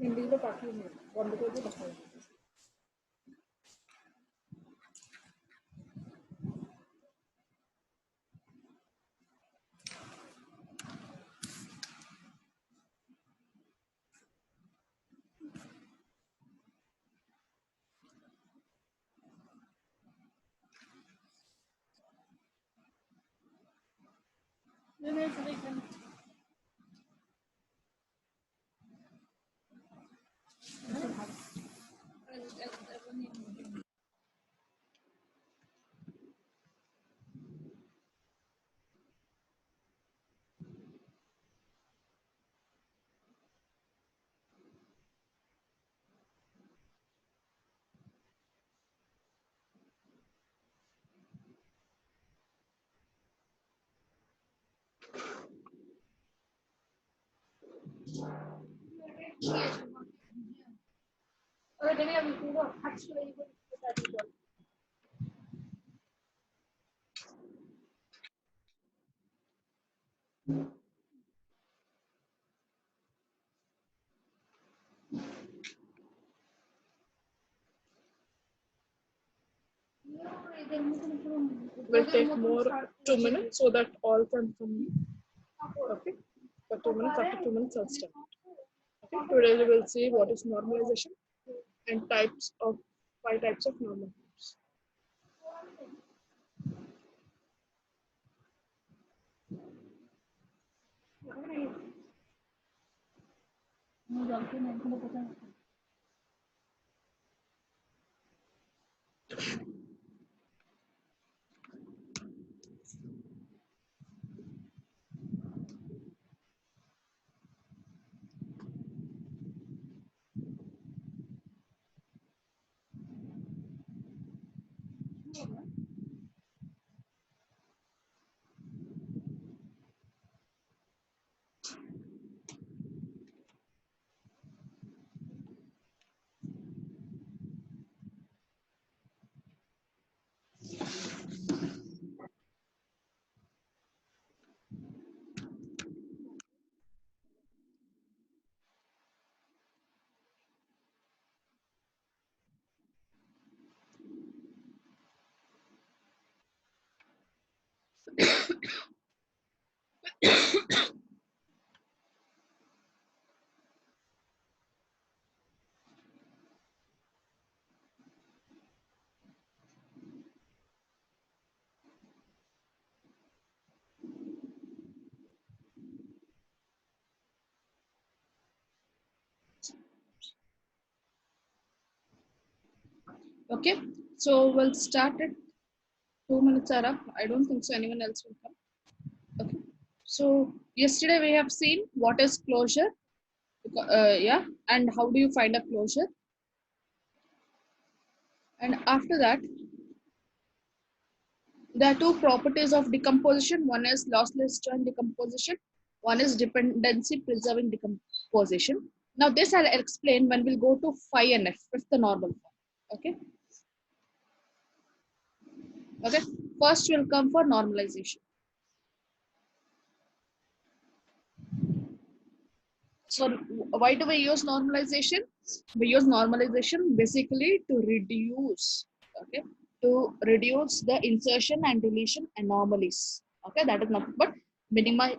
हिंदी में काफी है बंद कर दो बताओ नहीं नहीं अरे देखिए अभी पूरा actually will take more 2 minutes so that all can come. Okay, for 2 minutes, after 2 minutes, I'll start. Okay, today we will see what is normalization and types of 5 types of normal forms. Okay, so we'll start it. 2 minutes are up. I don't think so anyone else will come. Okay, so yesterday we have seen what is closure, yeah, and how do you find a closure. And after that, there are two properties of decomposition. One is lossless joint decomposition. One is dependency preserving decomposition. Now this I'll explain when we'll go to phi and f, if the normal form. Okay. Okay. First we'll come for normalization. So why do we use normalization? We use normalization basically to reduce, okay, to reduce the insertion and deletion anomalies. Okay, that is nothing but minimize.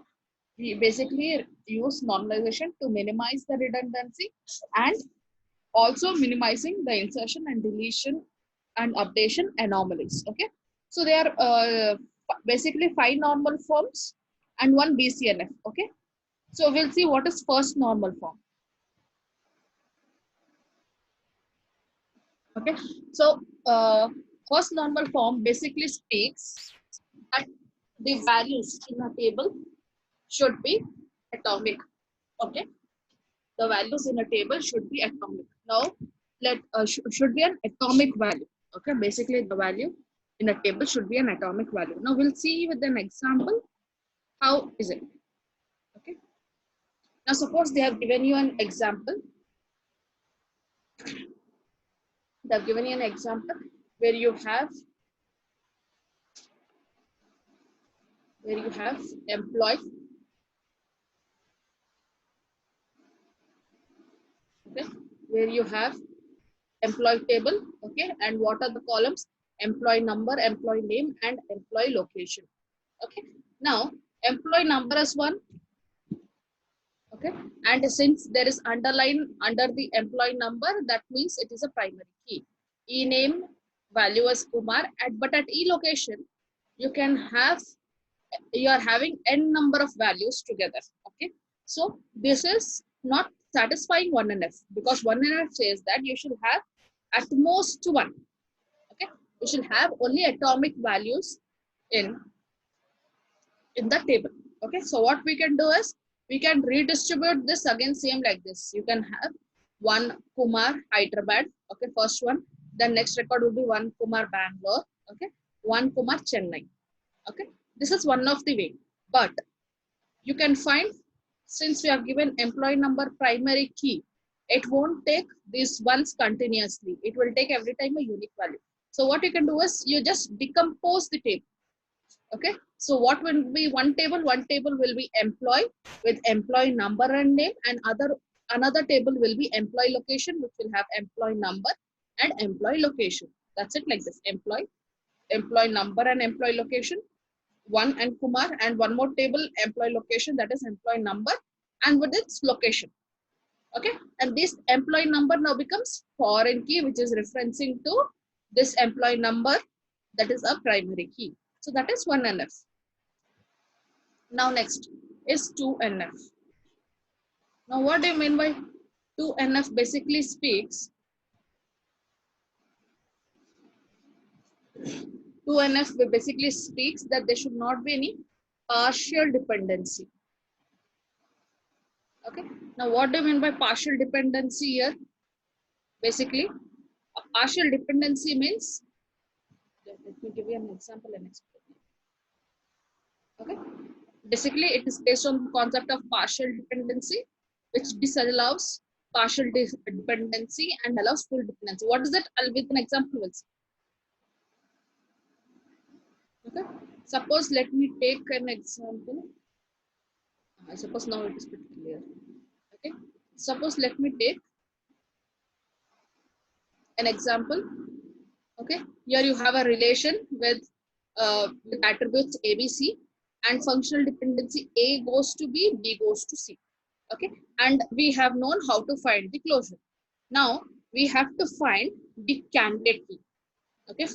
We basically use normalization to minimize the redundancy and also minimizing the insertion and deletion and updation anomalies. Okay, so they are basically 5 normal forms, and one BCNF. Okay, so we'll see what is first normal form. Okay, so first normal form basically speaks that the values in a table should be atomic. Okay, the values in a table should be atomic. Now, should be an atomic value. Okay, basically the value in a table should be an atomic value. Now we'll see with an example how is it. Okay. Now suppose they have given you an example. They have given you an example where you have employee. Okay, where you have employee table. Okay, and what are the columns? Employee number, employee name, and employee location. Okay, now employee number is one. Okay, and since there is underline under the employee number, that means it is a primary key. E name value as Kumar, but at E location you can have, you are having n number of values together. Okay, so this is not satisfying 1NF, because 1NF says that you should have at most one. Okay, you should have only atomic values in the table. Okay, so what we can do is we can redistribute this again same like this. You can have one Kumar Hyderabad. Okay, first one. Then next record will be one Kumar Bangalore. Okay, one Kumar Chennai. Okay, this is one of the way. But you can find, since we have given employee number primary key, it won't take these ones continuously. It will take every time a unique value. So what you can do is you just decompose the table. Okay, so what will be one table? One table will be employee with employee number and name, and another table will be employee location, which will have employee number and employee location. That's it, like this: employee number and employee location, one and Kumar, and one more table, employee location, that is employee number and with its location. Okay, and this employee number now becomes foreign key, which is referencing to this employee number, that is a primary key. So that is 1NF. Now next is 2NF. Now what do you mean by 2NF? Basically speaks, 2NF basically speaks that there should not be any partial dependency. Okay, now what do you mean by partial dependency here? Basically, a partial dependency means, let me give you an example and explain. Okay, basically it is based on the concept of partial dependency, which disallows partial dependency and allows full dependency. What is that? I'll with an example will see. Okay, suppose let me take an example. I suppose now it is pretty clear. Okay, suppose let me take an example. Okay, here you have a relation with attributes A, B, C, and functional dependency A goes to B, B goes to C. Okay, and we have known how to find the closure. Now we have to find the candidate key. Okay,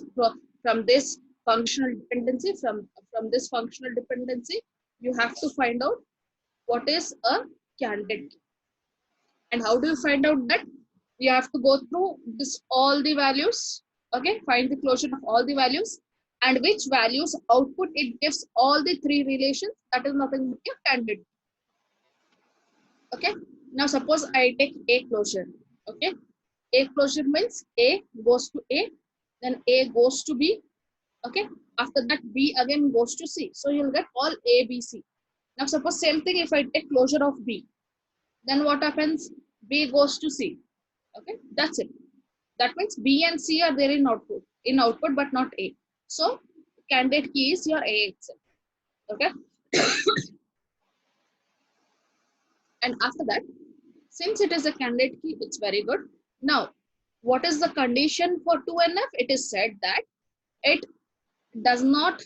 from this functional dependency, from this functional dependency, you have to find out what is a candidate key. And how do you find out that? You have to go through this all the values. Okay, find the closure of all the values, and which values output it gives all the three relations. That is nothing but your candidate. Okay, now suppose I take A closure. Okay, A closure means A goes to A, then A goes to B. Okay, after that B again goes to C. So you'll get all A, B, C. Now suppose same thing if I take closure of B, then what happens? B goes to C. Okay, that's it. That means B and C are there in output, but not A. So candidate key is your A itself. Okay. And after that, since it is a candidate key, it's very good. Now, what is the condition for 2NF? It is said that it does not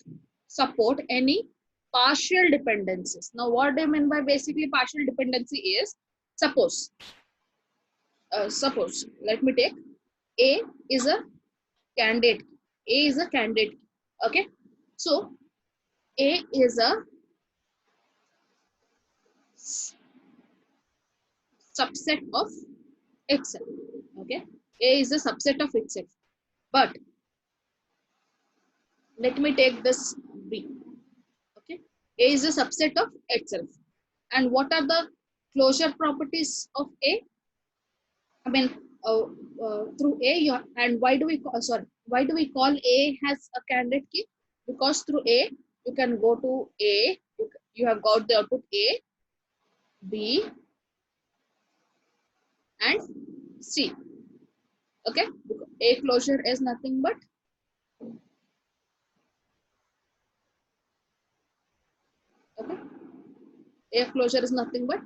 support any partial dependencies. Now, what do you mean by basically partial dependency is, suppose, let me take A is a candidate. A is a candidate. Okay. So A is a subset of itself. Okay, A is a subset of itself. But let me take this B. Okay, A is a subset of itself. And what are the closure properties of A? I mean, through A, and why do we sorry? Why do we call A as a candidate key? Because through A, you can go to A. You have got the output A, B, and C. Okay, A closure is nothing but okay. A closure is nothing but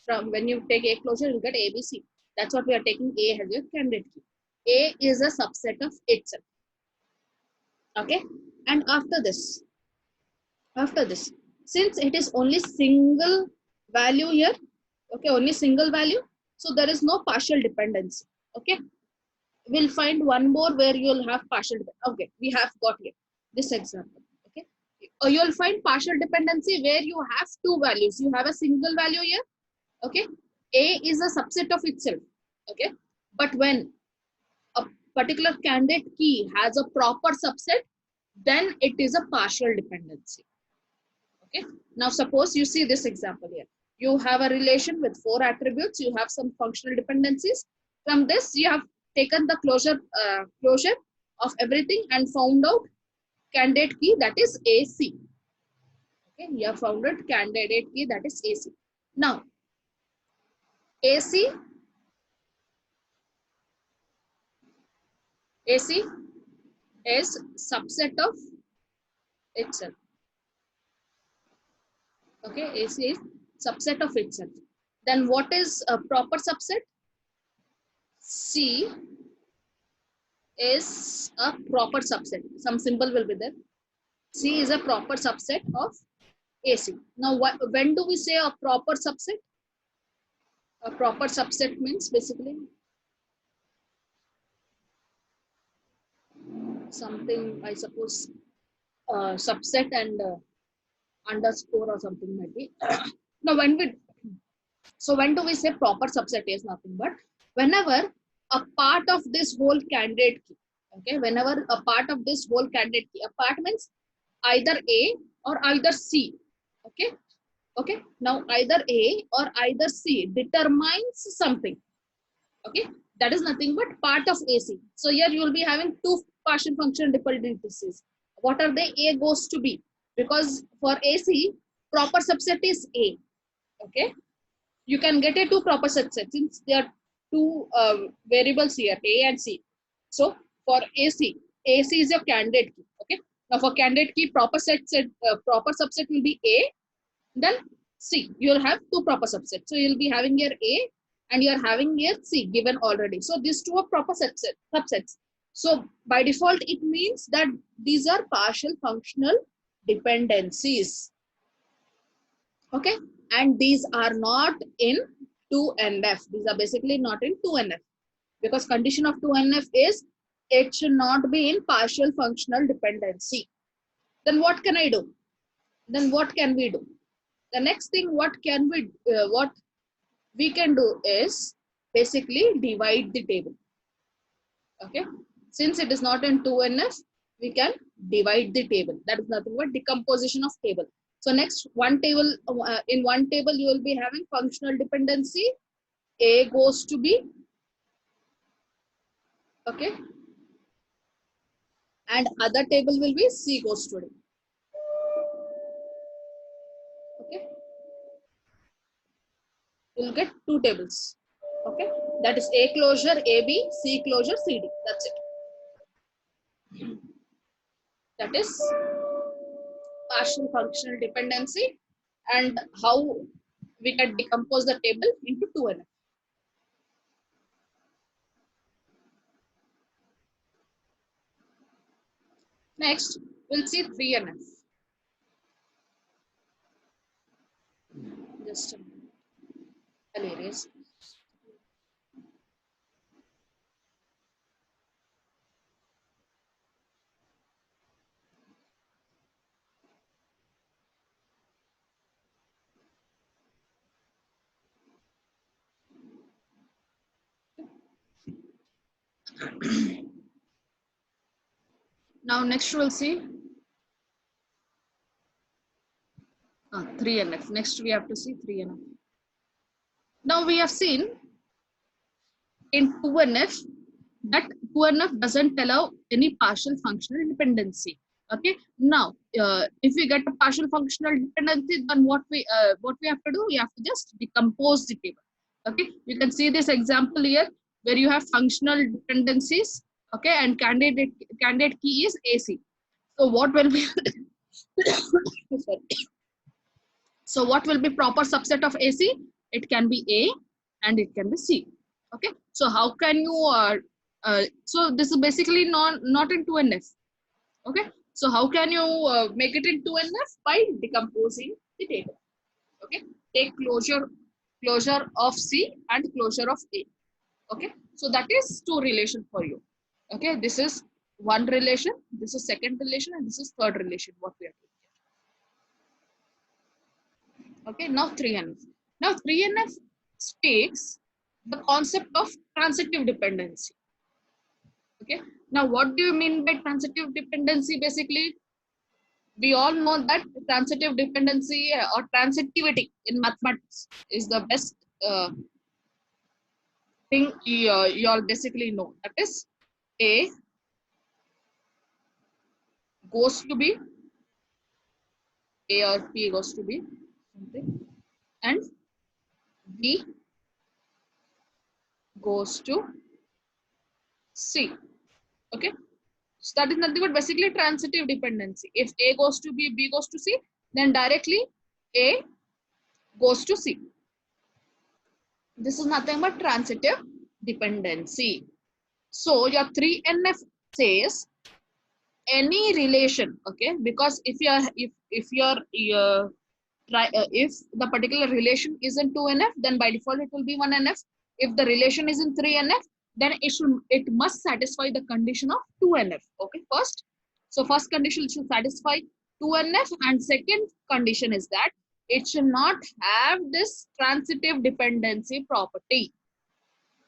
from when you take A closure, you get A, B, C. That's what we are taking A as your candidate key. A is a subset of itself. Okay, and after this, since it is only single value here, okay, only single value, so there is no partial dependency. Okay, we'll find one more where you'll have partial. Okay, we have got here this example. Okay, you'll find partial dependency where you have two values. You have a single value here. Okay, A is a subset of itself. Okay, but when a particular candidate key has a proper subset, then it is a partial dependency. Okay, now suppose you see this example here. You have a relation with 4 attributes. You have some functional dependencies. From this, you have taken the closure of everything and found out candidate key, that is AC. Okay, you have found out candidate key, that is AC. Now, AC is subset of itself. Okay, AC is subset of itself. Then what is a proper subset? C is a proper subset. Some symbol will be there. C is a proper subset of AC. Now, when do we say a proper subset? A proper subset means basically something, I suppose, subset and underscore or something maybe. Now, when do we say proper subset is nothing but whenever a part of this whole candidate key, okay, whenever a part of this whole candidate key, a part means either A or either C, okay, okay. Now either A or either C determines something, okay, that is nothing but part of AC. So here you will be having two partial functional dependencies. What are they? A goes to B, because for AC proper subset is A, okay. You can get a two proper subset since there are two variables here, A and C. So for AC, AC is your candidate key. Okay. Now for candidate key, proper subset will be A. Then C, you will have two proper subsets. So you'll be having here A and you're having here C given already. So these two are proper subsets. So by default, it means that these are partial functional dependencies. Okay, and these are not in 2NF. These are basically not in 2NF because condition of 2NF is it should not be in partial functional dependency. Then what can I do? Then what can we do? The next thing what we can do is basically divide the table. Okay, since it is not in 2NF, we can divide the table. That is nothing but decomposition of table. So next one table, in one table you will be having functional dependency. A goes to B. Okay, and other table will be C goes to D. Okay, you will get two tables. Okay, that is A closure AB, C closure CD. That's it. That is partial functional dependency and how we can decompose the table into 2NF. Next, we'll see 3NF. Just a minute. I'll erase. Now next we'll see 3NF. Next we have to see 3NF. Now we have seen in 2NF that 2NF doesn't allow any partial functional dependency. Okay. Now, if we get a partial functional dependency, then what we have to do? We have to just decompose the table. Okay. You can see this example here where you have functional dependencies. Okay, and candidate key is AC. So what will be? Sorry. So what will be proper subset of AC? It can be A and it can be C. Okay. So how can you? So this is basically not in 2NF. Okay. So how can you make it in 2NF? By decomposing the table. Okay. Take closure of C and closure of A. Okay. So that is two relation for you. Okay. This is one relation. This is second relation, and this is third relation. What we are doing. Okay, now 3NF. Now 3NF takes the concept of transitive dependency. Okay, now what do you mean by transitive dependency? Basically, we all know that transitive dependency or transitivity in mathematics is the best thing you all basically know. That is, A goes to B, A or P goes to B, something, and B goes to C. Okay, so that is nothing but basically transitive dependency. If A goes to B, B goes to C, then directly A goes to C. This is nothing but transitive dependency. So your 3NF says any relation, okay? Because if the particular relation is in 2NF, then by default it will be 1NF. If the relation is in 3NF, then it must satisfy the condition of 2NF. Okay, first condition should satisfy 2NF, and second condition is that it should not have this transitive dependency property.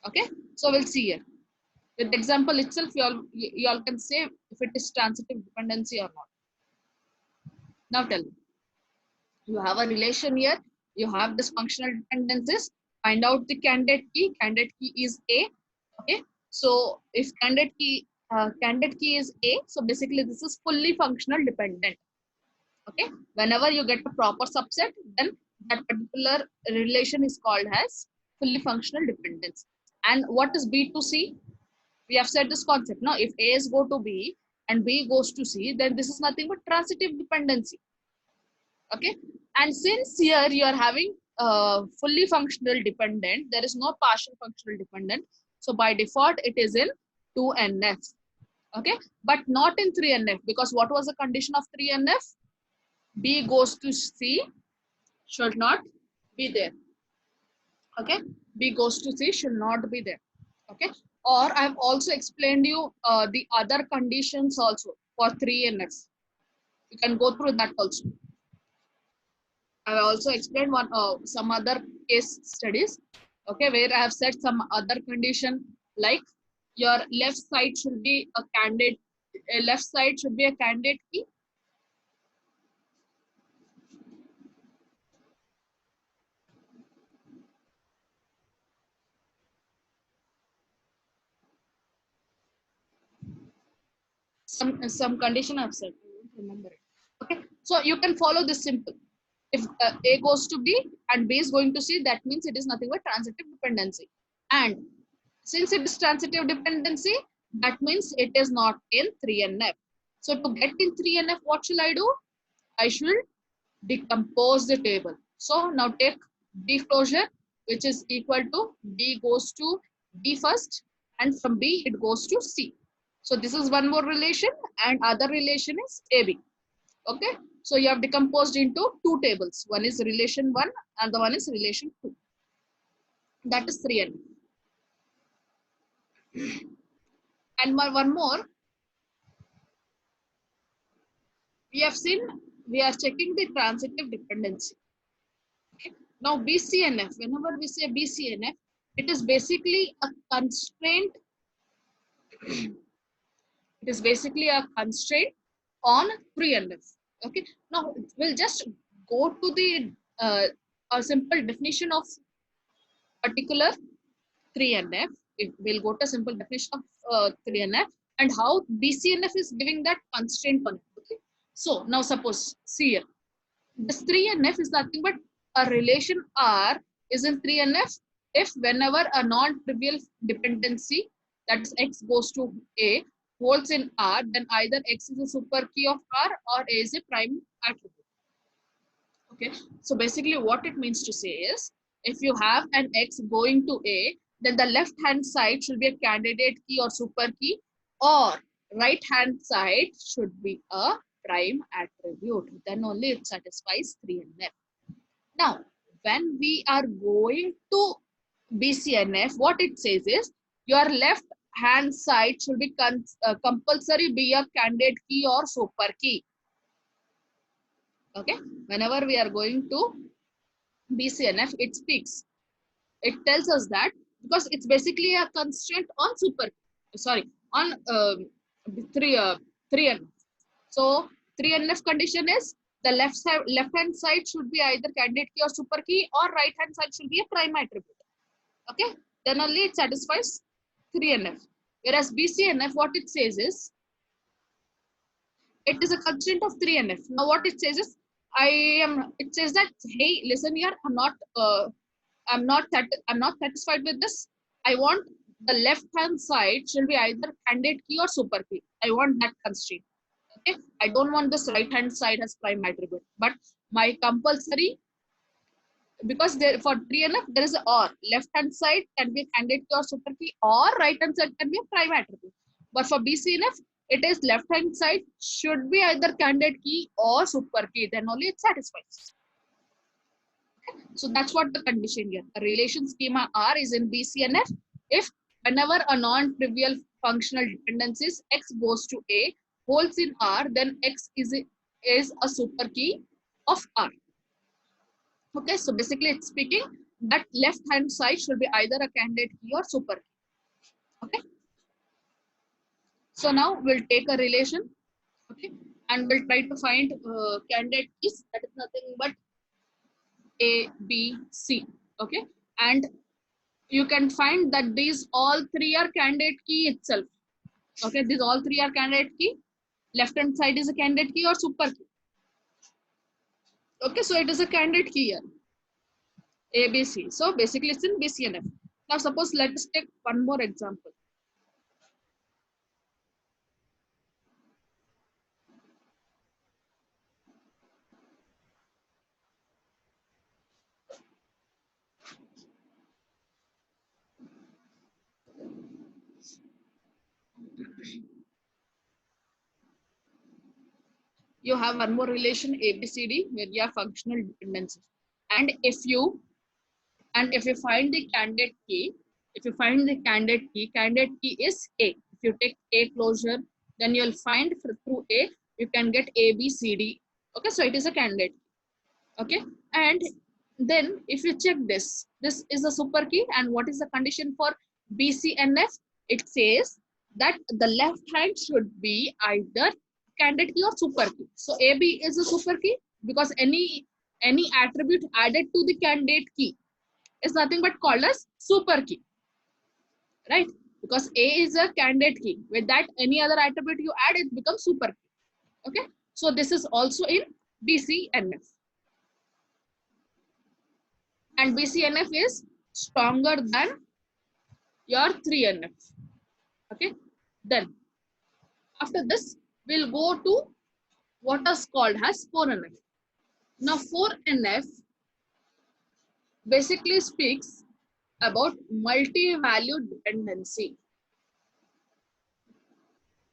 Okay, so we'll see here. With the example itself, you all can say if it is transitive dependency or not. Now tell me. You have a relation here. You have this functional dependencies. Find out the candidate key. Candidate key is A. Okay. So if candidate key is A, so basically this is fully functional dependent. Okay. Whenever you get a proper subset, then that particular relation is called as fully functional dependence. And what is B to C? We have said this concept. Now, if A is go to B and B goes to C, then this is nothing but transitive dependency. Okay, and since here you are having fully functional dependent, there is no partial functional dependent, so by default it is in 2NF. Okay, but not in 3NF, because what was the condition of 3NF? B goes to C should not be there. Okay, B goes to C should not be there. Okay, or I have also explained you the other conditions also for 3NF. You can go through that also. I also explained some other case studies, okay, where I have said some other condition like your left side should be a candidate, left side should be a candidate key. Some condition I have said, I don't remember it. Okay, so you can follow this simple. If A goes to B and B is going to C, that means it is nothing but transitive dependency. And since it is transitive dependency, that means it is not in 3NF. So to get in 3NF, what shall I do? I should decompose the table. So now take B closure, which is equal to B goes to B first, and from B it goes to C. So this is one more relation, and other relation is AB. Okay, so you have decomposed into two tables. One is relation 1 and the one is relation 2. That is 3N. And one more, we have seen, we are checking the transitive dependency. Okay. Now BCNF, whenever we say BCNF, it is basically a constraint It is basically a constraint on pre-NF. Okay. Now we'll just go to the a simple definition of particular 3NF. If we'll go to simple definition of 3NF and how BCNF is giving that constraint on it. Okay. So now suppose see here, this 3NF is nothing but a relation R is in 3NF if whenever a non-trivial dependency, that is X goes to A, holds in R, then either X is a super key of R or A is a prime attribute. Okay, so basically what it means to say is, if you have an X going to A, then the left hand side should be a candidate key or super key, or right hand side should be a prime attribute. Then only it satisfies 3NF. Now, when we are going to BCNF, what it says is, your left hand side should be compulsory be a candidate key or super key. Okay, whenever we are going to BCNF, it speaks. It tells us that because it's basically a constraint on on 3NF. So 3NF condition is the left hand side should be either candidate key or super key, or right hand side should be a prime attribute. Okay, then only it satisfies 3NF. Whereas BCNF, what it says is, it is a constraint of 3NF. Now what it says is, it says that, hey, listen here, I'm not satisfied with this. I want the left hand side should be either candidate key or super key. I want that constraint. Okay, I don't want this right hand side as prime attribute, but my compulsory, because there for 3NF there is a or, left hand side can be candidate key or super key, or right hand side can be a prime attribute. But for BCNF, it is left hand side should be either candidate key or super key, then only it satisfies. So that's what the condition here. A relation schema R is in BCNF if whenever a non-trivial functional dependencies X goes to A holds in R, then X is a super key of R. Okay, so basically it's speaking that left hand side should be either a candidate key or super key. Okay, so now we'll take a relation, okay, and we'll try to find candidate keys. That is nothing but A, B, C. Okay, and you can find that these all three are candidate key itself. Okay, these all three are candidate key. Left hand side is a candidate key or super key. Okay, so it is a candidate key here. A, B, C. So basically it's in BCNF. Now suppose let us take one more example. You have one more relation ABCD where you have functional dependencies. And if you find the candidate key, candidate key is A. If you take A closure, then you'll find through A, you can get A, B, C, D. Okay, so it is a candidate. Okay, and then if you check this is a super key, and what is the condition for BCNF? It says that the left hand should be either candidate key or super key. So AB is a super key because any attribute added to the candidate key is nothing but called as super key, right? Because A is a candidate key. With that, any other attribute you add, it becomes super key. Okay, so this is also in BCNF. And BCNF is stronger than your 3NF. Okay, then after this, we'll go to what is called as 4NF. Now, 4NF basically speaks about multi-value dependency.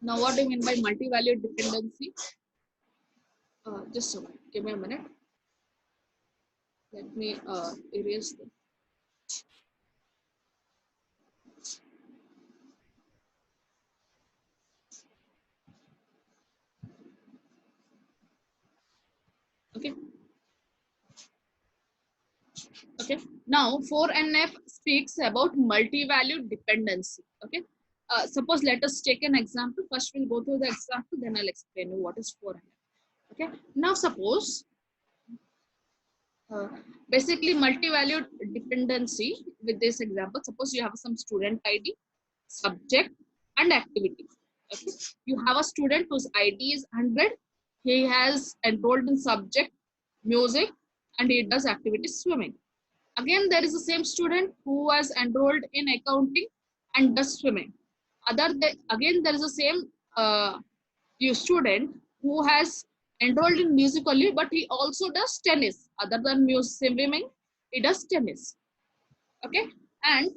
Now, what do you mean by multi-value dependency? Just a minute, give me a minute. Let me erase them. Okay. Okay. Now 4NF speaks about multi-value dependency. Okay. suppose let us take an example. First, we'll go through the example, then I'll explain you what is 4NF. Okay. Now, suppose uh, basically multi-valued dependency with this example. Suppose you have some student ID, subject, and activity. Okay. You have a student whose ID is 100. He has enrolled in subject, music, and he does activity swimming. Again, there is the same student who was enrolled in accounting and does swimming. Again, there is the same student who has enrolled in music only, but he also does tennis. Other than music swimming, he does tennis. Okay, and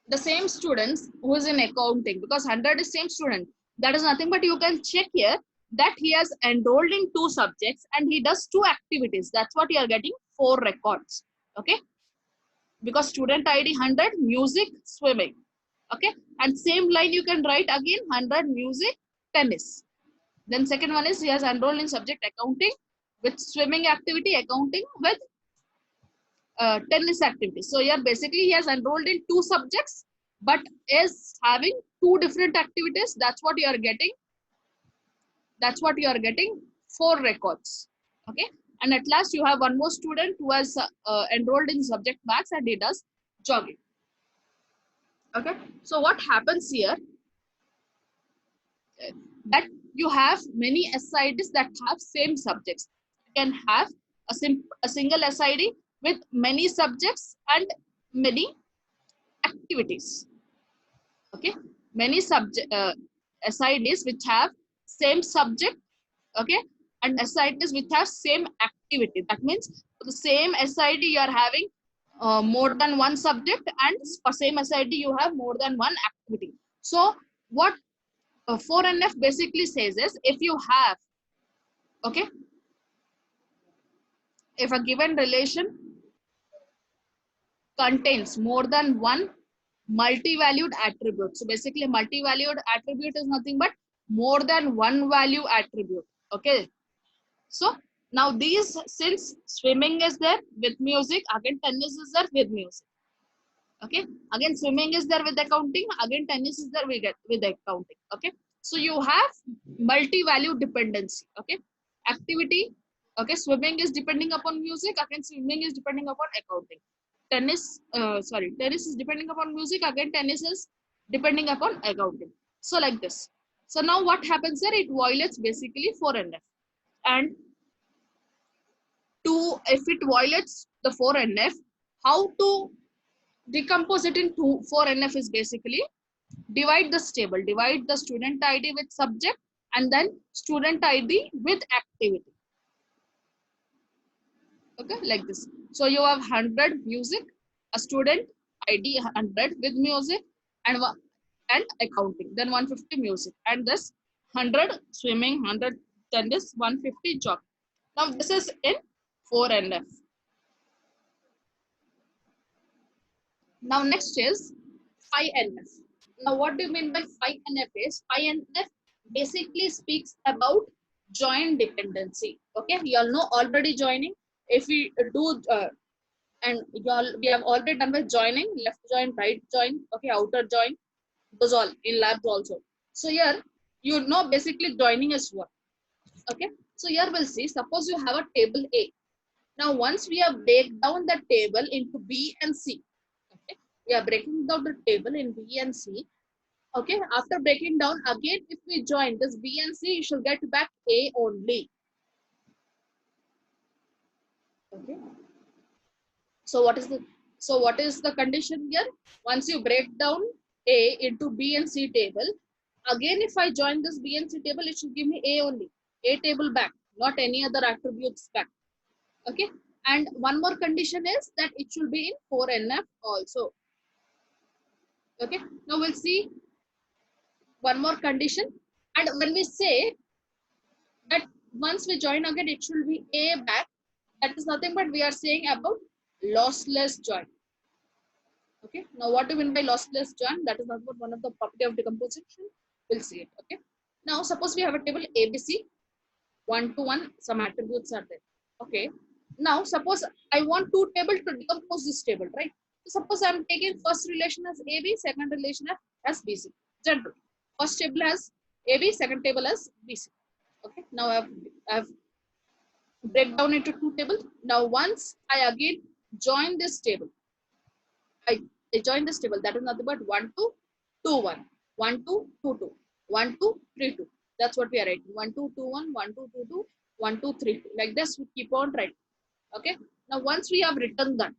the same students who is in accounting, because 100 is same student. That is nothing but you can check here that he has enrolled in 2 subjects and he does 2 activities. That's what you are getting 4 records. Okay, because student ID 100, music, swimming. Okay, and same line you can write again 100, music, tennis. Then second one is he has enrolled in subject accounting with swimming activity, accounting with tennis activity. So here basically he has enrolled in 2 subjects but is having 2 different activities. That's what you are getting. That's what you are getting 4 records. Okay, and at last you have one more student who has enrolled in subject maths and he does jogging. Okay, so what happens here that you have many SIDs that have same subjects. You can have a single SID with many subjects and many activities. Okay, many SIDs which have same subject. Okay, and SIDs which have same activity. That means for the same SID you are having more than one subject, and for same SID you have more than one activity. So what 4NF basically says is, if you have, okay, if a given relation contains more than one multi-valued attribute. So basically multi-valued attribute is nothing but more than one value attribute. Okay. So now these, since swimming is there with music, again tennis is there with music. Okay. Again swimming is there with accounting, again tennis is there with accounting. Okay. So you have multi-value dependency. Okay. Activity. Okay. Swimming is depending upon music, again swimming is depending upon accounting. Tennis is depending upon music, again tennis is depending upon accounting. So like this. So now what happens here, it violates basically 4NF. And if it violates the 4NF, how to decompose it into 4NF is basically divide this table, divide the student ID with subject and then student ID with activity. Okay, like this. So you have 100 music, a student ID 100 with music and accounting, then 150 music, and this 100 swimming, 100 tennis, 150 job. Now this is in 4NF. Now next is 5NF. Now what do you mean by 5NF is, 5NF basically speaks about joint dependency. Okay, you all know already joining. If we do and we have already done with joining, left join, right join, okay, outer join, those all in labs also. So here you know basically joining is what. Okay, so here we'll see, suppose you have a table A. Now once we have break down the table into B and C, okay, we are breaking down the table in B and C. Okay, after breaking down again, if we join this B and C, you should get back A only. Okay, so what is the condition here? Once you break down A into B and C table, again if I join this B and C table, it should give me A only, A table back, not any other attributes back. Okay, and one more condition is that it should be in 4NF also. Okay, now we'll see one more condition. And when we say that once we join again, it should be A back, that is nothing but we are saying about lossless join. Okay, now what do we mean by lossless join? That is not one of the property of decomposition. We'll see it. Okay, now suppose we have a table ABC, 1 to 1, some attributes are there. Okay, now suppose I want 2 tables to decompose this table, right? Suppose I'm taking first relation as AB, second relation as BC. General. First table as AB, second table as BC. Okay. Now I've break down into two tables. Now once I again join this table, I join this table. That is nothing but 1 2 2 1, 1 2 2 2, 1 2 3 2. That's what we are writing. 1 2 2 1, 1 2 2 2, 1 2 3 2. Like this, we keep on writing. Okay. Now once we have written that,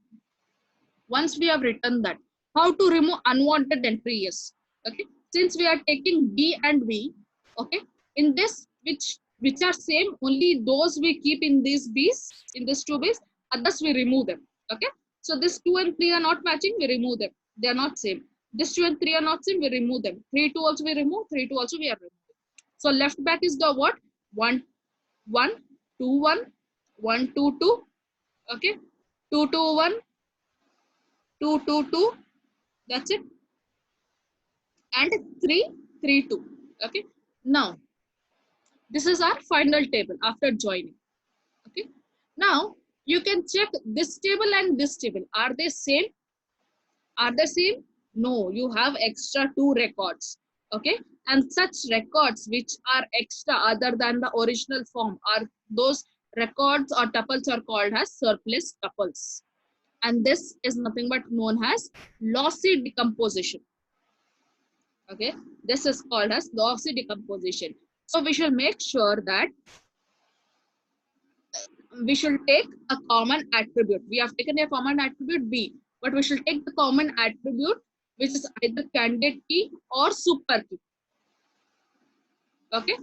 how to remove unwanted entries? Okay, since we are taking B and V, okay, in this which are same, only those we keep in these B's, in this two B's, others we remove them. Okay, so this 2 and 3 are not matching, we remove them, they are not same. This 2 and 3 are not same, we remove them. 3 2 also we remove, 3 2 also we are removing. So left back is the what? 1 1 2 1, 1 2 2, okay, 2 2 1, 2 2 2, that's it, and 3 3 2. Okay, now this is our final table after joining. Okay, now you can check this table and this table, are they same? Are they same? No, you have extra two records. Okay, and such records which are extra other than the original form are those records or tuples are called as surplus tuples, and this is nothing but known as lossy decomposition. Okay, this is called as lossy decomposition. So we should make sure that we should take a common attribute. We have taken a common attribute B, but we should take the common attribute which is either candidate key or super key. Okay,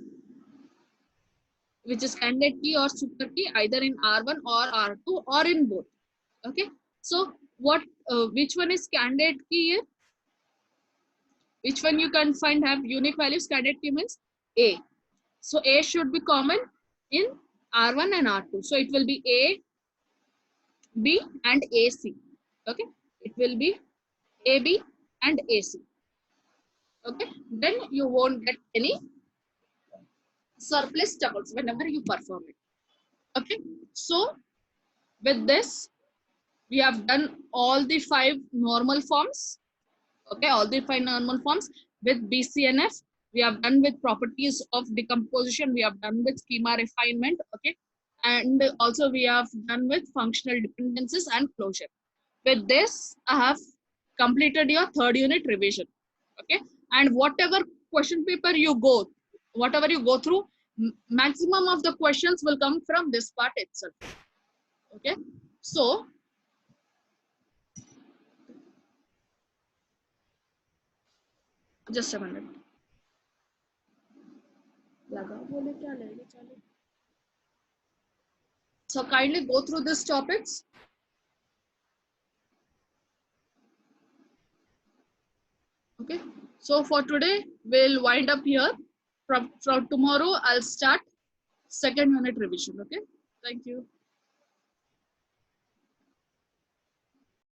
which is candidate key or super key either in R1 or R2 or in both. Okay, so what which one is candidate key here? Which one you can find have unique values? Candidate key means A. So A should be common in R1 and R2. So it will be A, B and AC. Okay, it will be AB and AC. Okay, then you won't get any surplus tuples whenever you perform it. Okay, so with this, we have done all the 5 normal forms. Okay, all the 5 normal forms with BCNF. We have done with properties of decomposition. We have done with schema refinement. Okay, and also we have done with functional dependencies and closure. With this, I have completed your 3rd unit revision. Okay, and whatever question paper you go, whatever you go through, maximum of the questions will come from this part itself. Okay, so just a minute. So kindly go through these topics. Okay, so for today we'll wind up here. From tomorrow I'll start 2nd unit revision. Okay, thank you.